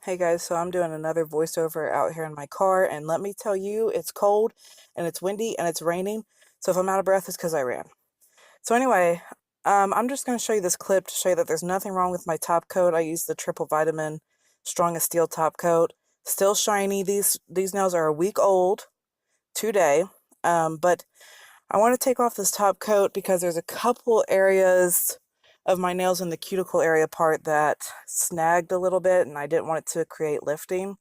Hey guys, so I'm doing another voiceover out here in my car, and let me tell you, it's cold and it's windy and it's raining. So if I'm out of breath, it's because I ran. So anyway, I'm just going to show you this clip to show you that there's nothing wrong with my top coat. I use the triple vitamin strong as steel top coat. Still shiny. These nails are a week old today, but I want to take off this top coat because there's a couple areas of my nails in the cuticle area part that snagged a little bit, and I didn't want it to create lifting.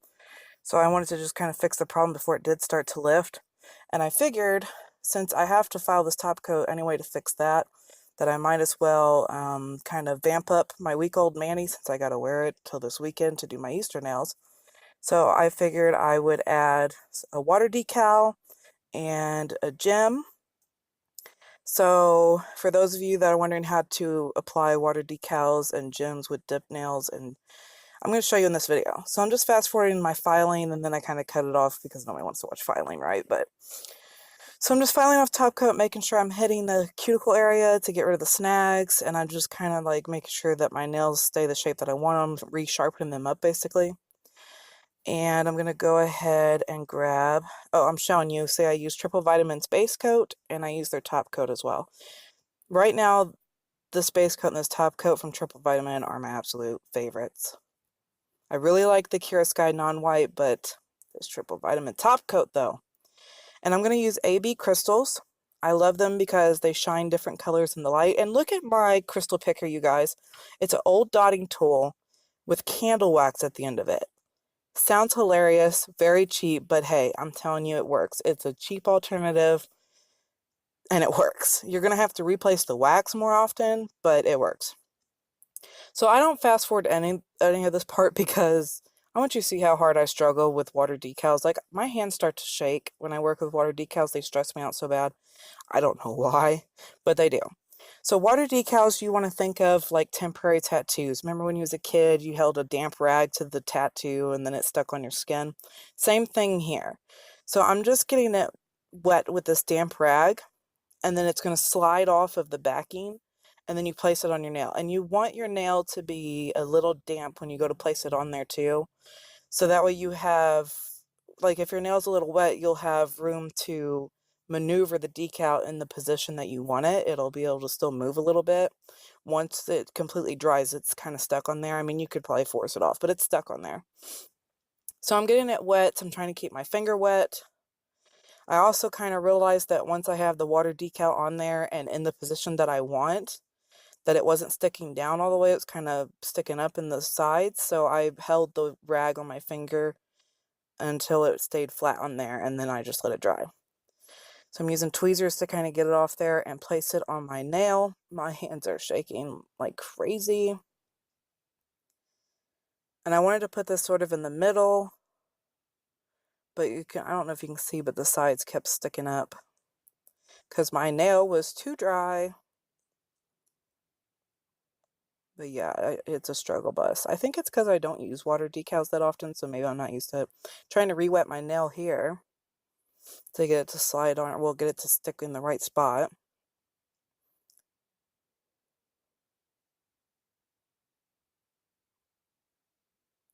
So I wanted to just kind of fix the problem before it did start to lift. And I figured, since I have to file this top coat anyway to fix that, that I might as well kind of vamp up my week-old mani, since I got to wear it till this weekend to do my Easter nails. So I figured I would add a water decal and a gem. So for those of you that are wondering how to apply water decals and gems with dip nails, and I'm going to show you in this video. So I'm just fast forwarding my filing, and then I kind of cut it off because nobody wants to watch filing, right? But so I'm just filing off top coat, making sure I'm hitting the cuticle area to get rid of the snags, and I'm just kind of like making sure that my nails stay the shape that I want them, resharpening them up basically. And I'm going to go ahead and grab, oh, I'm showing you, say I use Triple Vitamin's base coat, and I use their top coat as well. Right now, this base coat and this top coat from Triple Vitamin are my absolute favorites. I really like the Kira Sky non-white, but this Triple Vitamin top coat though. And I'm going to use AB crystals. I love them because they shine different colors in the light. And look at my crystal picker, you guys. It's an old dotting tool with candle wax at the end of it. Sounds hilarious, very cheap, but hey, I'm telling you it works. It's a cheap alternative and it works. You're going to have to replace the wax more often, but it works. So I don't fast forward any of this part because I want you to see how hard I struggle with water decals. Like, my hands start to shake when I work with water decals. They stress me out so bad. I don't know why, but they do. So water decals, you want to think of like temporary tattoos. Remember when you was a kid, you held a damp rag to the tattoo and then it stuck on your skin? Same thing here. So I'm just getting it wet with this damp rag, and then it's going to slide off of the backing, and then you place it on your nail. And you want your nail to be a little damp when you go to place it on there too. So that way you have, like, if your nail's a little wet, you'll have room to maneuver the decal in the position that you want it. It'll be able to still move a little bit. Once it completely dries, it's kind of stuck on there. I mean, you could probably force it off, but it's stuck on there. So I'm getting it wet. So I'm trying to keep my finger wet. I also kind of realized that once I have the water decal on there and in the position that I want, that it wasn't sticking down all the way. It was kind of sticking up in the sides. So I held the rag on my finger until it stayed flat on there, and then I just let it dry. So I'm using tweezers to kind of get it off there and place it on my nail. My hands are shaking like crazy. And I wanted to put this sort of in the middle, but I don't know if you can see, but the sides kept sticking up because my nail was too dry. But yeah, it's a struggle bus. I think it's because I don't use water decals that often, so maybe I'm not used to it. Trying to re-wet my nail here to get it to slide on, we'll get it to stick in the right spot.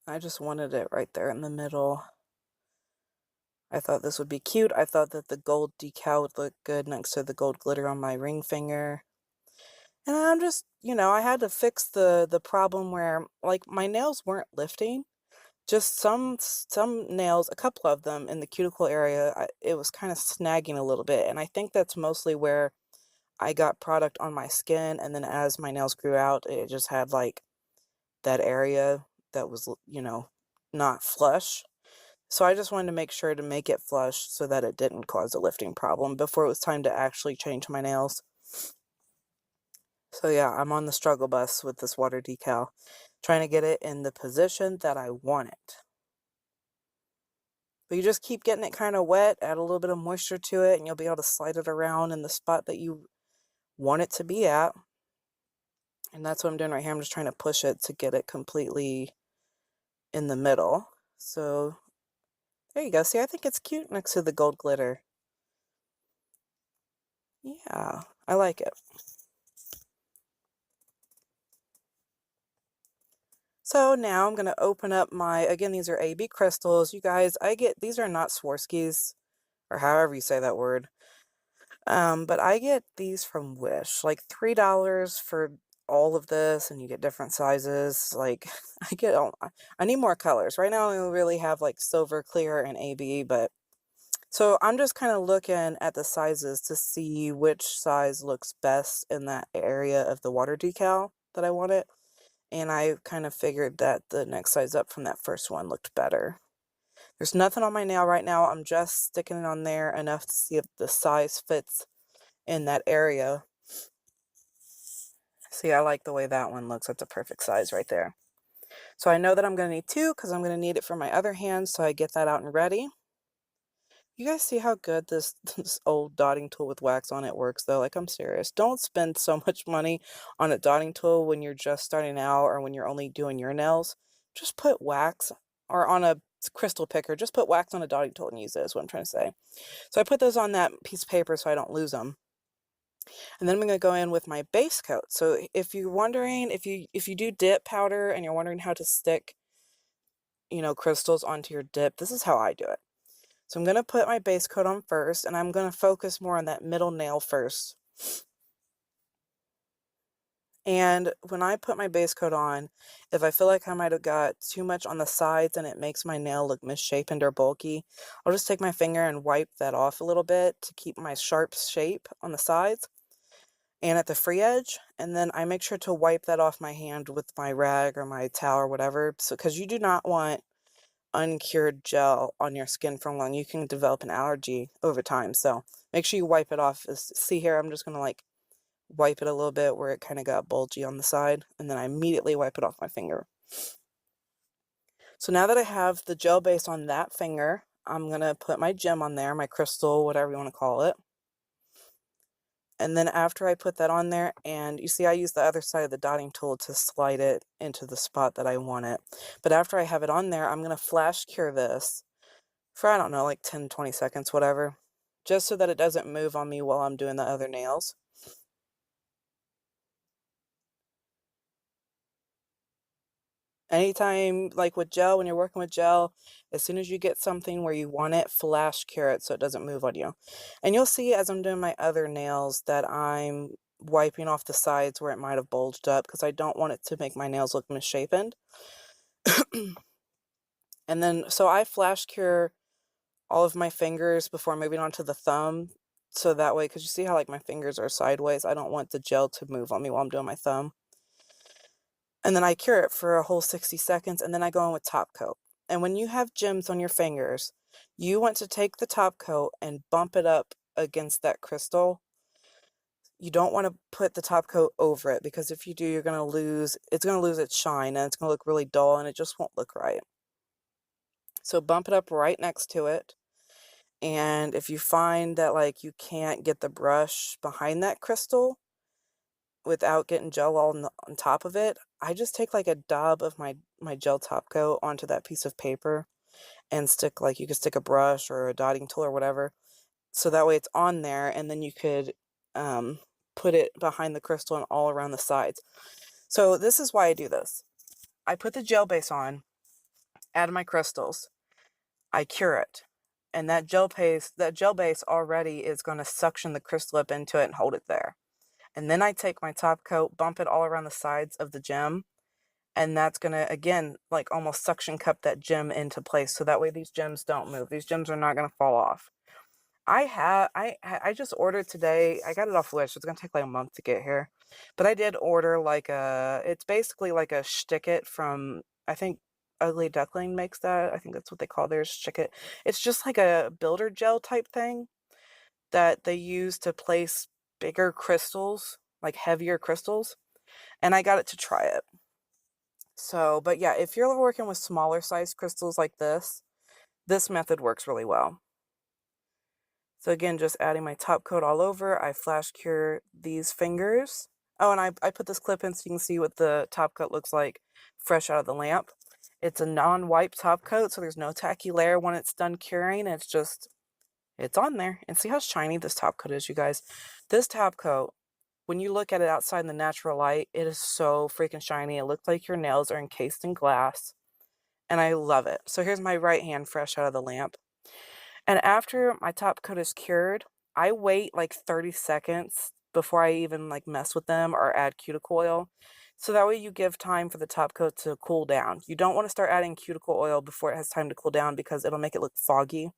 I just wanted it right there in the middle. I thought this would be cute. I thought that the gold decal would look good next to the gold glitter on my ring finger. And I'm just, I had to fix the problem where, like, my nails weren't lifting. Just some nails, a couple of them in the cuticle area, it was kind of snagging a little bit. And I think that's mostly where I got product on my skin. And then as my nails grew out, it just had like that area that was, not flush. So I just wanted to make sure to make it flush so that it didn't cause a lifting problem before it was time to actually change my nails. So yeah, I'm on the struggle bus with this water decal, trying to get it in the position that I want it. But you just keep getting it kind of wet, add a little bit of moisture to it, and you'll be able to slide it around in the spot that you want it to be at. And that's what I'm doing right here. I'm just trying to push it to get it completely in the middle. So there you go. See, I think it's cute next to the gold glitter. Yeah, I like it. So now I'm going to open up my, again, these are AB crystals. You guys, these are not Swarovskis, or however you say that word. But I get these from Wish, like $3 for all of this, and you get different sizes. Like, I need more colors. Right now, I really have like silver, clear, and AB, but so I'm just kind of looking at the sizes to see which size looks best in that area of the water decal that I want it. And I kind of figured that the next size up from that first one looked better. There's nothing on my nail right now. I'm just sticking it on there enough to see if the size fits in that area. See, I like the way that one looks. That's a perfect size right there. So I know that I'm going to need two because I'm going to need it for my other hand, so I get that out and ready. You guys see how good this old dotting tool with wax on it works, though? Like, I'm serious. Don't spend so much money on a dotting tool when you're just starting out or when you're only doing your nails. Just put wax, or on a crystal picker, just put wax on a dotting tool and use it, is what I'm trying to say. So I put those on that piece of paper so I don't lose them. And then I'm going to go in with my base coat. So if you're wondering, if you do dip powder and you're wondering how to stick, crystals onto your dip, this is how I do it. So I'm going to put my base coat on first, and I'm going to focus more on that middle nail first. And when I put my base coat on, if I feel like I might have got too much on the sides and it makes my nail look misshapen or bulky, I'll just take my finger and wipe that off a little bit to keep my sharp shape on the sides and at the free edge. And then I make sure to wipe that off my hand with my rag or my towel or whatever. So, because you do not want uncured gel on your skin for long. You can develop an allergy over time. So make sure you wipe it off. See here, I'm just going to like wipe it a little bit where it kind of got bulgy on the side. And then I immediately wipe it off my finger. So now that I have the gel base on that finger, I'm going to put my gem on there, my crystal, whatever you want to call it. And then after I put that on there, and you see I use the other side of the dotting tool to slide it into the spot that I want it. But after I have it on there, I'm going to flash cure this for, I don't know, like 10, 20 seconds, whatever, just so that it doesn't move on me while I'm doing the other nails. Anytime, like with gel, when you're working with gel, as soon as you get something where you want it, flash cure it so it doesn't move on you. And you'll see as I'm doing my other nails that I'm wiping off the sides where it might have bulged up because I don't want it to make my nails look misshapen. And then, so I flash cure all of my fingers before moving on to the thumb. So that way, because you see how like my fingers are sideways, I don't want the gel to move on me while I'm doing my thumb. And then I cure it for a whole 60 seconds, and then I go in with top coat. And when you have gems on your fingers, you want to take the top coat and bump it up against that crystal. You don't want to put the top coat over it, because if you do, it's going to lose its shine, and it's going to look really dull, and it just won't look right. So bump it up right next to it. And if you find that like you can't get the brush behind that crystal without getting gel all on top of it, I just take like a dab of my gel top coat onto that piece of paper and stick, like, you could stick a brush or a dotting tool or whatever, so that way it's on there, and then you could put it behind the crystal and all around the sides. So this is why I do this. I put the gel base on, add my crystals, I cure it, and that gel base already is going to suction the crystal up into it and hold it there. And then I take my top coat, bump it all around the sides of the gem, and that's going to, again, like almost suction cup that gem into place, so that way these gems don't move. These gems are not going to fall off. I just ordered today. I got it off Wish. It's going to take like a month to get here. But I did order like it's basically like a Stick-It from, I think Ugly Duckling makes that. I think that's what they call theirs, Stick-It. It's just like a builder gel type thing that they use to place bigger crystals, like heavier crystals. And I got it to try it. So, but yeah, if you're working with smaller size crystals like this method works really well. So again, just adding my top coat all over, I flash cure these fingers. Oh, and I put this clip in so you can see what the top coat looks like fresh out of the lamp. It's a non-wipe top coat, so there's no tacky layer when it's done curing. It's on there. And see how shiny this top coat is, you guys. This top coat when you look at it outside in the natural light, it is so freaking shiny. It looks like your nails are encased in glass, and I love it. So here's my right hand fresh out of the lamp. And after my top coat is cured, I wait like 30 seconds before I even like mess with them or add cuticle oil. So that way you give time for the top coat to cool down. You don't want to start adding cuticle oil before it has time to cool down because it'll make it look foggy.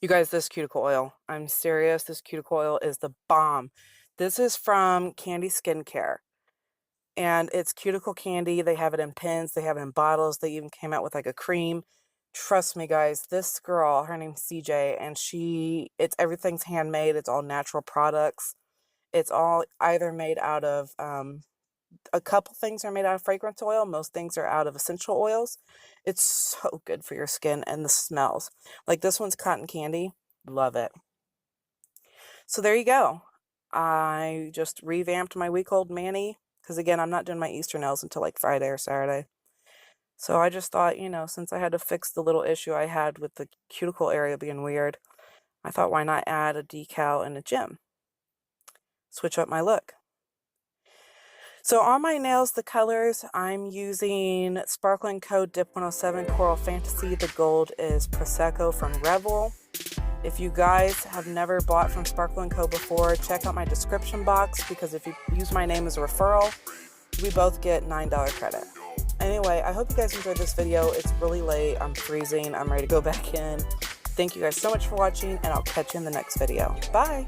You guys, this cuticle oil, I'm serious, this cuticle oil is the bomb. This is from Candy Skincare. And it's cuticle candy. They have it in pens. They have it in bottles. They even came out with like a cream. Trust me, guys, this girl, her name's CJ, and it's everything's handmade. It's all natural products. It's all either made out of, a couple things are made out of fragrance oil. Most things are out of essential oils. It's so good for your skin and the smells. Like this one's cotton candy. Love it. So there you go. I just revamped my week-old mani because, again, I'm not doing my Easter nails until like Friday or Saturday. So I just thought, you know, since I had to fix the little issue I had with the cuticle area being weird, I thought, why not add a decal and a gem? Switch up my look. So on my nails, the colors, I'm using Sparkling Co. Dip 107 Coral Fantasy. The gold is Prosecco from Revel. If you guys have never bought from Sparkling Co. before, check out my description box because if you use my name as a referral, we both get $9 credit. Anyway, I hope you guys enjoyed this video. It's really late. I'm freezing. I'm ready to go back in. Thank you guys so much for watching, and I'll catch you in the next video. Bye!